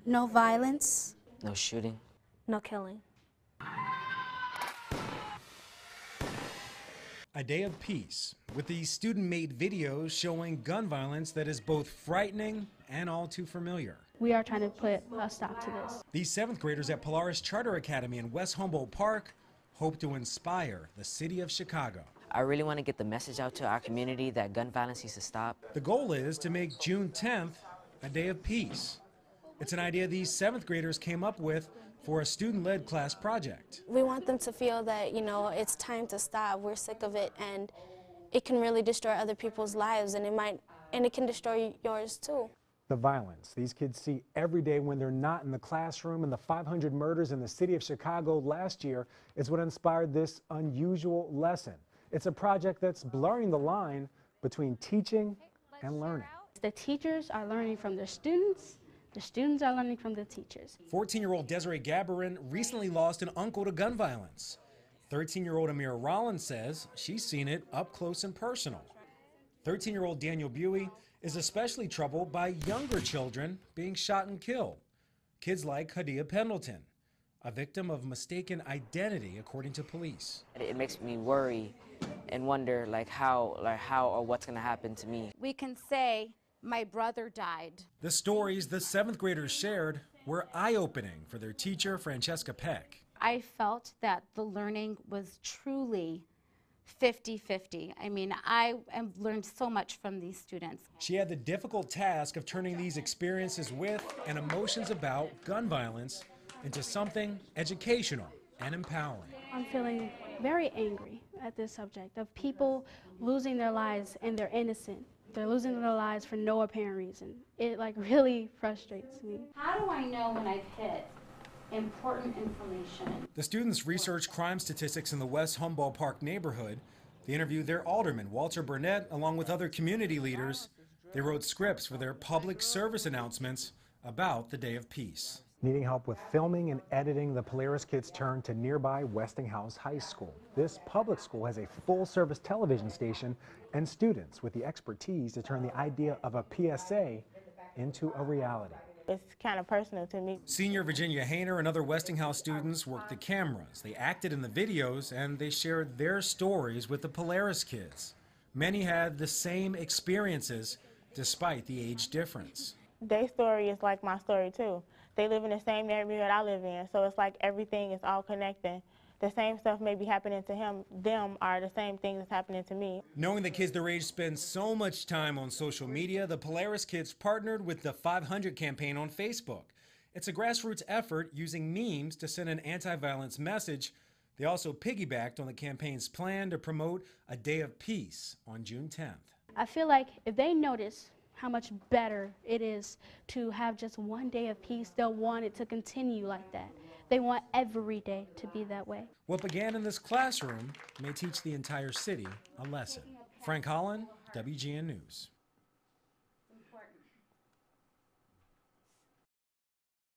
No violence. No shooting. No killing. A day of peace, with these student-made videos showing gun violence that is both frightening and all too familiar. We are trying to put a stop to this. These 7th graders at Polaris Charter Academy in West Humboldt Park hope to inspire the city of Chicago. I really want to get the message out to our community that gun violence needs to stop. The goal is to make June 10th a day of peace. It's an idea these 7th graders came up with for a student-led class project. We want them to feel that, it's time to stop. We're sick of it, and it can really destroy other people's lives, and it can destroy yours too. The violence these kids see every day when they're not in the classroom, and the 500 murders in the city of Chicago last year is what inspired this unusual lesson. It's a project that's blurring the line between teaching and learning. The teachers are learning from their students. The students are learning from the teachers. 14-year-old Desiree Gabarin recently lost an uncle to gun violence. 13-year-old Amira Rollins says she's seen it up close and personal. 13-year-old Daniel Buey is especially troubled by younger children being shot and killed. Kids like Hadia Pendleton, a victim of mistaken identity according to police. It makes me worry and wonder how or what's going to happen to me. We can say, my brother died. The stories the 7th graders shared were eye-opening for their teacher, Francesca Peck. I felt that the learning was truly 50-50. I mean, I have learned so much from these students. She had the difficult task of turning these experiences with and emotions about gun violence into something educational and empowering. I'm feeling very angry at this subject of people losing their lives and they're innocent. They're losing their lives for no apparent reason. It really frustrates me. How do I know when I've hit important information? The students researched crime statistics in the West Humboldt Park neighborhood. They interviewed their alderman, Walter Burnett, along with other community leaders. They wrote scripts for their public service announcements about the Day of Peace. Needing help with filming and editing, the Polaris kids turned to nearby Westinghouse High School. This public school has a full-service television station and students with the expertise to turn the idea of a PSA into a reality. It's kind of personal to me. Senior Virginia Hayner and other Westinghouse students worked the cameras. They acted in the videos, and they shared their stories with the Polaris kids. Many had the same experiences despite the age difference. Their story is like my story too. They live in the same neighborhood I live in, so it's like everything is all connected. The same stuff may be happening to them are the same things that's happening to me. Knowing the kids their age spend so much time on social media, the Polaris kids partnered with the 500 campaign on Facebook. It's a grassroots effort using memes to send an anti-violence message. They also piggybacked on the campaign's plan to promote a day of peace on June 10th. I feel like if they notice how much better it is to have just one day of peace, they'll want it to continue like that. They want every day to be that way. What began in this classroom may teach the entire city a lesson. Frank Holland, WGN News.